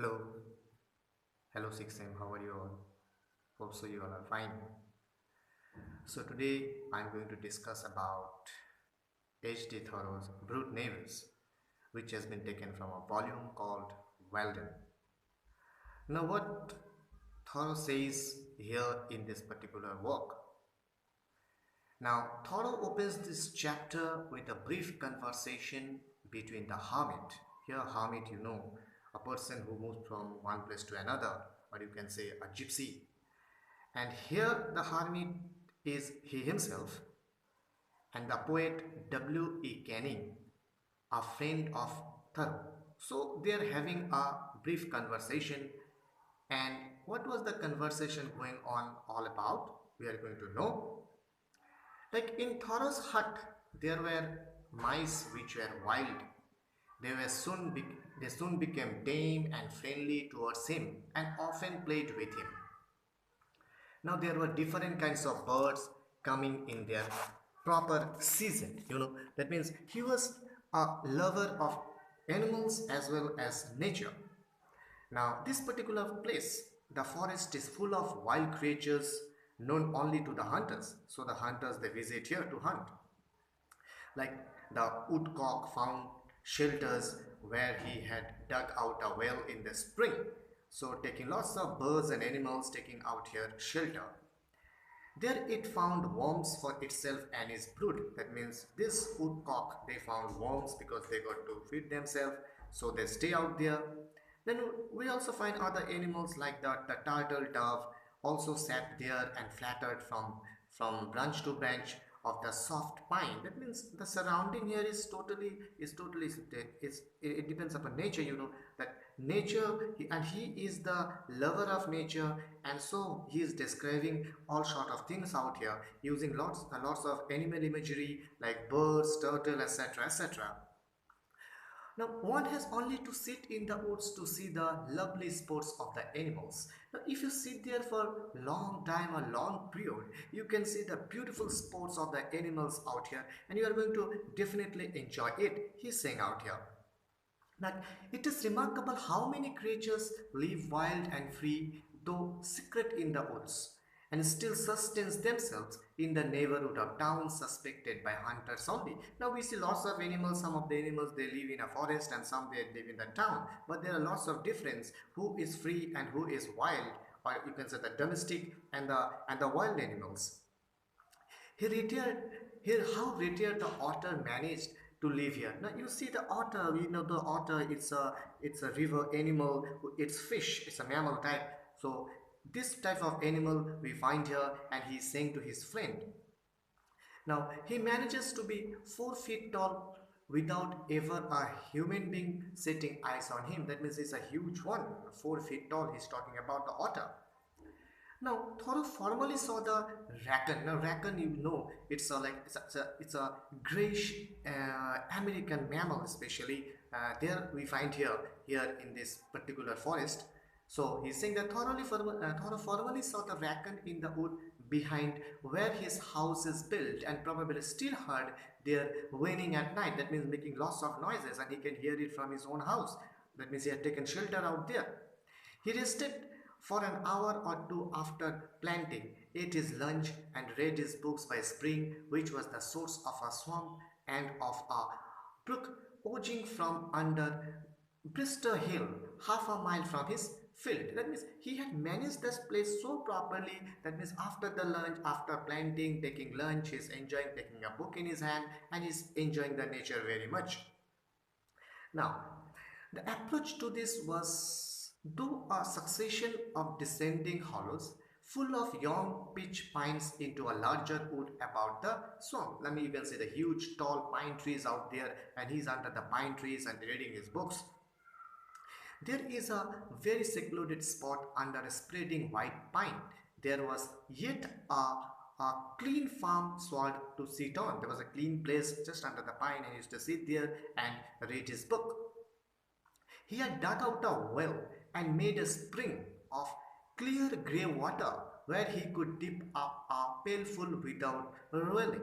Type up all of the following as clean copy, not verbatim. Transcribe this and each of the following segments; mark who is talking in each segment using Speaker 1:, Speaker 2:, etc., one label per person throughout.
Speaker 1: Hello, hello 6M, how are you all? Hope so you all are fine. So today I'm going to discuss about H.D. Thoreau's Brute Navels, which has been taken from a volume called Walden. Now what Thoreau says here in this particular work. Now Thoreau opens this chapter with a brief conversation between the hermit. Here hermit, a person who moves from one place to another, or you can say a gypsy. And here the hermit is he himself, and the poet W.E. Canning, a friend of Thoreau. So they are having a brief conversation. And what was the conversation going on all about? We are going to know. Like in Thoreau's hut, there were mice which were wild. They were they soon became tame and friendly towards him and often played with him. Now there were different kinds of birds coming in their proper season. That means he was a lover of animals as well as nature. Now this particular place, the forest is full of wild creatures known only to the hunters. So the hunters, they visit here to hunt. Like the woodcock found shelters where he had dug out a well in the spring. So taking lots of birds and animals taking out here shelter. There it found worms for itself and its brood. That means this woodcock, they found worms because they got to feed themselves. So they stay out there. Then we also find other animals like the turtle dove also sat there and flattered from branch to branch of the soft pine. That means the surrounding here is totally it depends upon nature. That nature, and he is the lover of nature, and so he is describing all sort of things out here using lots and lots of animal imagery like birds, turtle, etc., etc. Now one has only to sit in the woods to see the lovely sports of the animals. Now if you sit there for long time, a long period, you can see the beautiful sports of the animals out here, and you are going to definitely enjoy it, he's saying out here. Now it is remarkable how many creatures live wild and free, though secret in the woods, and still sustains themselves in the neighborhood of towns suspected by hunters only. Now we see lots of animals. Some of the animals, they live in a forest and some they live in the town. But there are lots of difference who is free and who is wild, or you can say the domestic and the wild animals. He retired here. How retired the otter managed to live here. Now you see the otter. The otter. It's a river animal. It's fish. It's a mammal type. So this type of animal we find here, and he's saying to his friend. Now he manages to be 4 feet tall without ever a human being setting eyes on him. That means he's a huge one, 4 feet tall. He's talking about the otter. Now, Thoreau formally saw the raccoon. Now, raccoon, it's a grayish American mammal, especially there we find here in this particular forest. So he's saying that Thoreau formally saw the raccoon in the wood behind where his house is built, and probably still heard their whinnying at night. That means making lots of noises, and he can hear it from his own house. That means he had taken shelter out there. He rested for an hour or two after planting, ate his lunch, and read his books by spring, which was the source of a swamp and of a brook oozing from under Brister Hill, half a mile from his field. That means he had managed this place so properly. That means after the lunch, after planting, taking lunch, he's enjoying taking a book in his hand, and he's enjoying the nature very much. Now, the approach to this was through a succession of descending hollows full of young pitch pines into a larger wood about the swamp. Let me even say the huge tall pine trees out there, and he's under the pine trees and reading his books. There is a very secluded spot under a spreading white pine. There was yet a clean farm sward to sit on. There was a clean place just under the pine, and he used to sit there and read his book. He had dug out a well and made a spring of clear grey water where he could dip up a pailful without rolling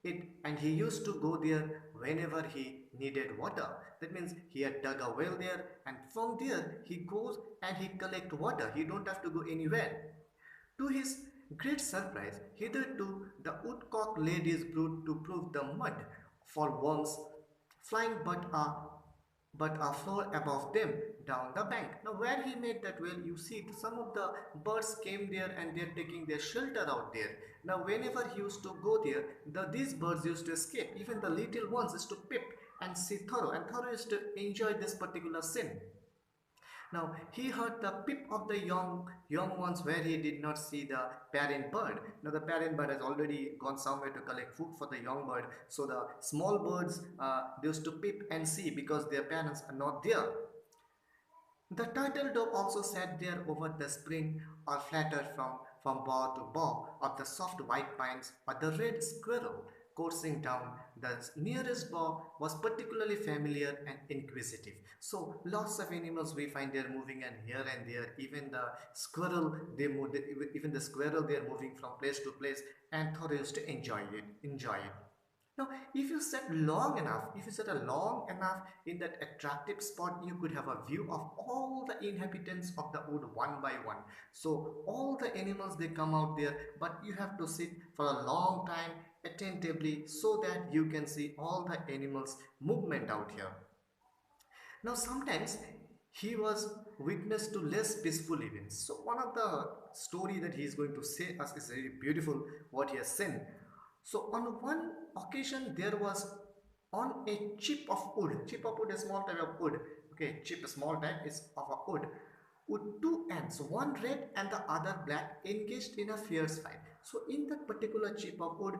Speaker 1: it, and he used to go there whenever he needed water. That means he had dug a well there, and from there he goes and he collect water. He don't have to go anywhere. To his great surprise, hitherto the woodcock laid his brood to prove the mud for worms flying but a floor above them down the bank. Now where he made that well, you see some of the birds came there and they're taking their shelter out there. Now whenever he used to go there, these birds used to escape. Even the little ones used to peep and see Thoreau, and Thoreau used to enjoy this particular scene. Now he heard the peep of the young ones where he did not see the parent bird. Now the parent bird has already gone somewhere to collect food for the young bird. So the small birds they used to peep and see because their parents are not there. The turtle dove also sat there over the spring or fluttered from bough to bough of the soft white pines, or the red squirrel coursing down the nearest bough was particularly familiar and inquisitive. So lots of animals we find they're moving and here and there. Even the squirrel, even the squirrel they're moving from place to place, and Thor used to enjoy it. Now, if you sit long enough in that attractive spot, you could have a view of all the inhabitants of the wood one by one. So all the animals they come out there, but you have to sit for a long time attentively so that you can see all the animals movement out here. Now sometimes he was witness to less peaceful events. So one of the story that he is going to say us is very beautiful what he has seen. So on one occasion there was on a chip of wood. Chip of wood is a small type of wood. Okay, chip a small type is of a wood. With two ants, one red and the other black, engaged in a fierce fight. So in that particular chip of wood,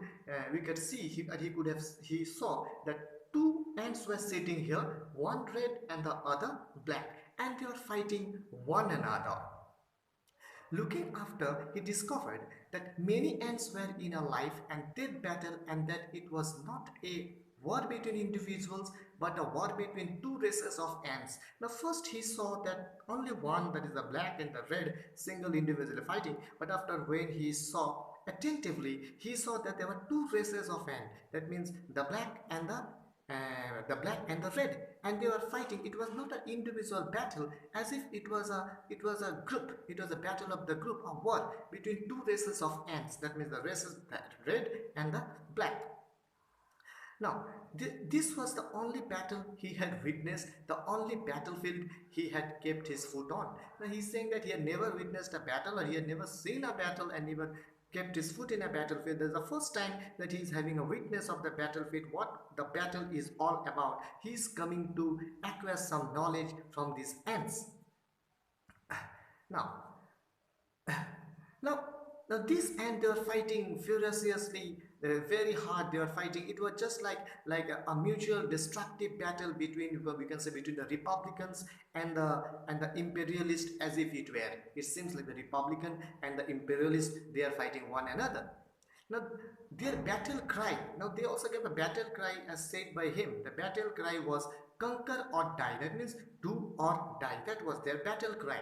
Speaker 1: we could see he saw that two ants were sitting here, one red and the other black, and they were fighting one another. Looking after, he discovered that many ants were in a life and death battle, and that it was not a war between individuals but a war between two races of ants. Now first he saw that only one, that is the black and the red, single individually fighting, but after when he saw attentively, he saw that there were two races of ants. That means the black and the red, and they were fighting. It was not an individual battle, as if it was a group. It was a battle of the group, a war between two races of ants. That means the races, the red and the black. Now, this was the only battle he had witnessed, the only battlefield he had kept his foot on. Now, he's saying that he had never witnessed a battle, or he had never seen a battle and never kept his foot in a battlefield. This is the first time that he's having a witness of the battlefield, what the battle is all about. He's coming to acquire some knowledge from these ants. Now, now, now this and they were fighting furiously, very hard. They were fighting. It was just like a mutual destructive battle between, we can say, between the Republicans and the imperialists, as if it were. It seems like the Republican and the imperialists, they are fighting one another. Now their battle cry. Now they also gave a battle cry as said by him. The battle cry was conquer or die. That means do or die. That was their battle cry.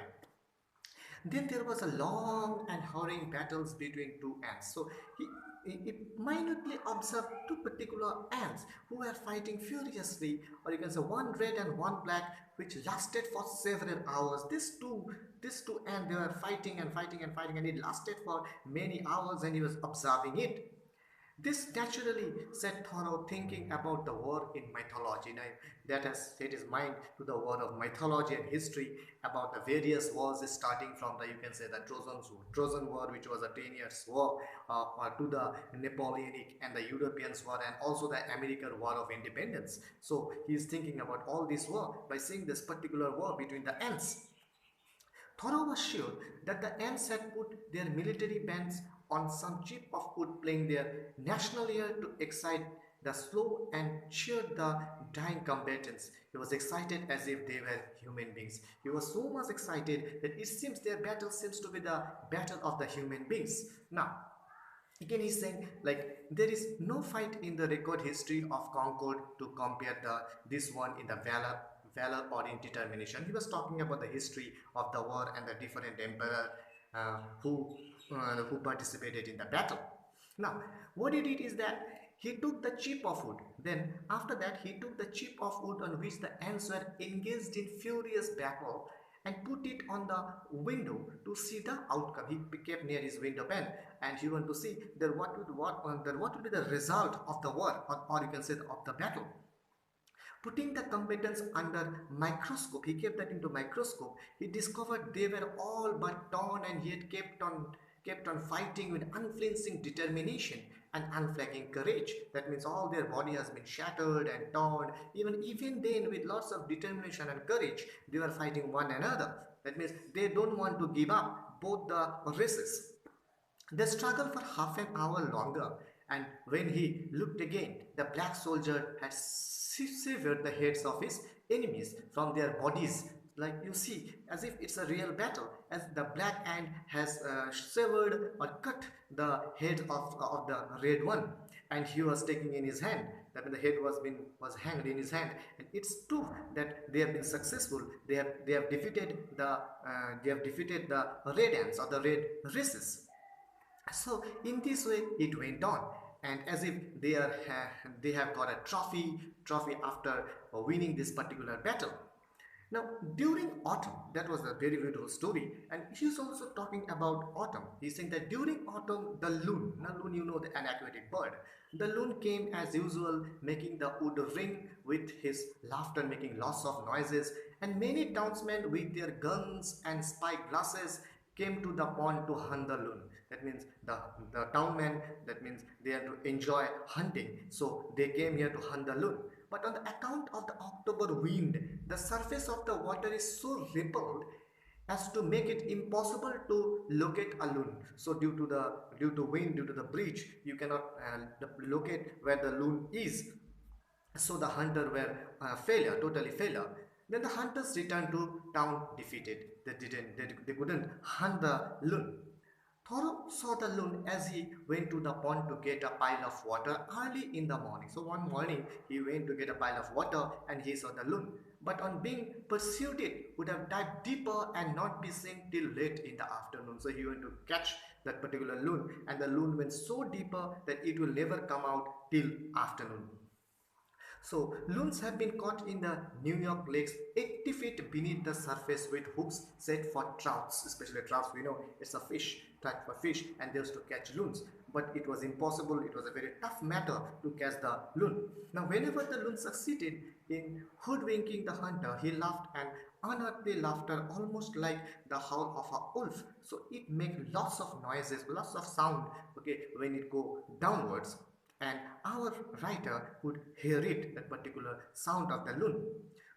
Speaker 1: Then there was a long and hurrying battles between two ants. So he minutely observed two particular ants who were fighting furiously, or you can say one red and one black, which lasted for several hours. These two ants, they were fighting and fighting and fighting, and it lasted for many hours, and he was observing it. This naturally set Thoreau thinking about the war in mythology. Now, that has set his mind to the war of mythology and history, about the various wars, starting from the, you can say, the Trojan War, which was a 10 years war, to the Napoleonic and the Europeans war, and also the American War of Independence. So he is thinking about all this war by seeing this particular war between the ants. Thoreau was sure that the ants had put their military bands on some chip of wood, playing their national air to excite the slow and cheer the dying combatants. He was excited as if they were human beings. He was so much excited that it seems their battle seems to be the battle of the human beings. Now, again he's saying, like, there is no fight in the record history of Concord to compare this one in the valor or in determination. He was talking about the history of the war and the different emperor who participated in the battle. Now, what he did is that He took the chip of wood. Then, after that, he took the chip of wood on which the ants were engaged in furious battle and put it on the window to see the outcome. He kept near his window pane and he wanted to see that what would be the result of the war, or you can say of the battle. Putting the combatants under microscope, he kept that into microscope. He discovered they were all but torn, and yet kept on fighting with unflinching determination and unflagging courage. That means all their body has been shattered and torn. Even then, with lots of determination and courage, they were fighting one another. That means they don't want to give up both the races. They struggled for half an hour longer, and when he looked again, the black soldier had severed the heads of his enemies from their bodies. Like you see, as if it's a real battle, as the black ant has severed or cut the head of the red one, and he was taking in his hand. That means the head was hanged in his hand, and it's true that they have been successful. They have defeated the red ants or the red races. So in this way it went on, and as if they have got a trophy after winning this particular battle. Now, during autumn, that was a very beautiful story, and he's also talking about autumn. He's saying that during autumn, the loon, now loon, you know, an aquatic bird, the loon came as usual, making the wood ring with his laughter, making lots of noises, and many townsmen with their guns and spy glasses came to the pond to hunt the loon. That means the townmen, that means they are to enjoy hunting, so they came here to hunt the loon. But on the account of the October wind, the surface of the water is so rippled as to make it impossible to locate a loon. So due to wind, due to the breeze, you cannot locate where the loon is. So the hunter were totally failure. Then the hunters returned to town defeated. They couldn't hunt the loon. Thoreau saw the loon as he went to the pond to get a pile of water early in the morning. So one morning he went to get a pile of water and he saw the loon. But on being pursued, it would have dived deeper and not be seen till late in the afternoon. So he went to catch that particular loon, and the loon went so deeper that it will never come out till afternoon. So loons have been caught in the New York lakes 80 feet beneath the surface with hooks set for trouts, especially trouts. We know it's a fish, type for fish, and they used to catch loons. But it was impossible. It was a very tough matter to catch the loon. Now, whenever the loon succeeded in hoodwinking the hunter, he laughed an unearthly laughter, almost like the howl of a wolf. So it makes lots of noises, lots of sound. Okay, when it go downwards, and our writer would hear it, that particular sound of the loon.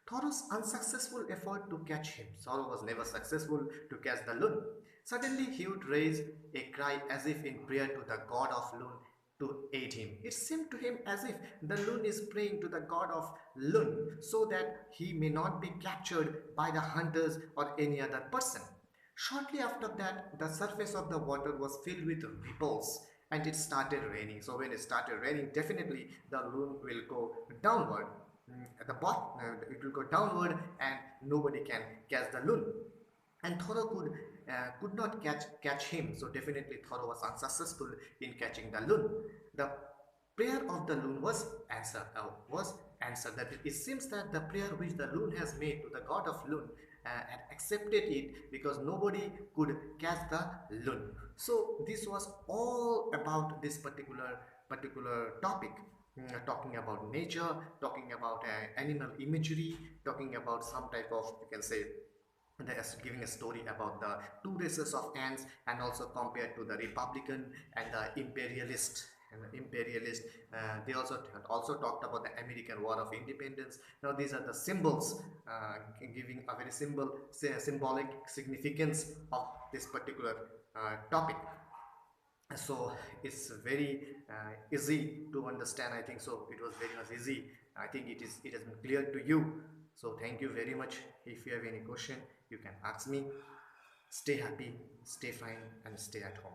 Speaker 1: Thoreau's unsuccessful effort to catch him. Thoreau was never successful to catch the loon. Suddenly he would raise a cry as if in prayer to the god of loon to aid him. It seemed to him as if the loon is praying to the god of loon so that he may not be captured by the hunters or any other person. Shortly after that, the surface of the water was filled with ripples and it started raining. So when it started raining, definitely the loon will go downward. At the bottom, it will go downward and nobody can catch the loon. And Thoreau could not catch him. So definitely Thoreau was unsuccessful in catching the loon. The prayer of the loon was answered. That it seems that the prayer which the loon has made to the god of loon had accepted it, because nobody could catch the loon. So this was all about this particular topic, talking about nature, talking about animal imagery, talking about some type of, you can say, giving a story about the two races of ants, and also compared to the Republican and the imperialist. They also talked about the American War of Independence. Now these are the symbols, giving a very symbolic significance of this particular topic. So it's very easy to understand, I think. So it was very much easy. I think it has been clear to you. So thank you very much. If you have any question, you can ask me. Stay happy, stay fine, and stay at home.